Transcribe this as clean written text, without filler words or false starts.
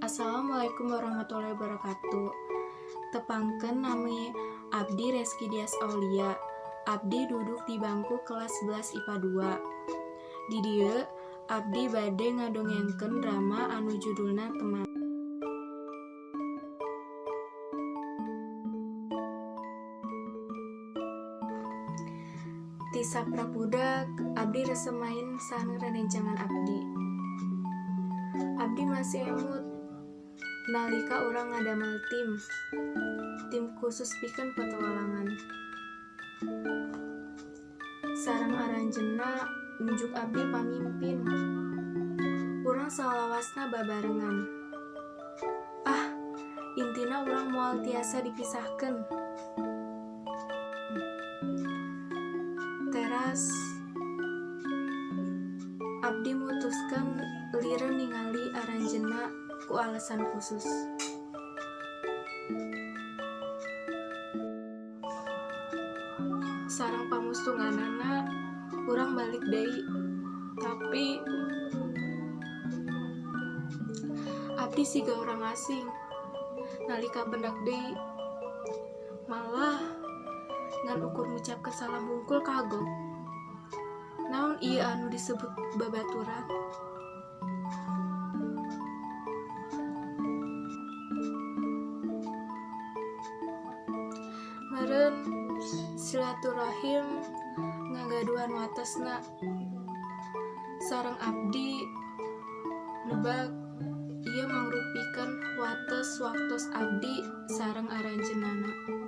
Assalamualaikum warahmatullahi wabarakatuh. Tepangkeun nami Abdi Reski Dias Aulia. Abdi duduk di bangku kelas 11 IPA 2. Di dieu Abdi bade ngadongengkeun drama anu judulna Teman. Ti saprapudak Abdi resep main sareng rerencangan Abdi. Abdi masih emut nalika urang ngadamel tim khusus pikeun petualangan. Sareng aranjeunna nunjuk Abdi pamimpin. Urang salawasna babarengan. Intina urang moal tiasa dipisahkeun. Teras Abdi mutuskeun lireun ningali aranjeunna ku alasan khusus. Sareng pamustunganana urang balik deui, tapi Abdi siga urang asing. Nalika pendak deui malah ngan ukur ngucapkeun salam hungkul kagok. Naon ieu anu disebut babaturan? Meureun silaturahim ngagaduhan watesna. Sareng Abdi nebak ieu mangrupikeun wates waktos Abdi sareng aranjeunana.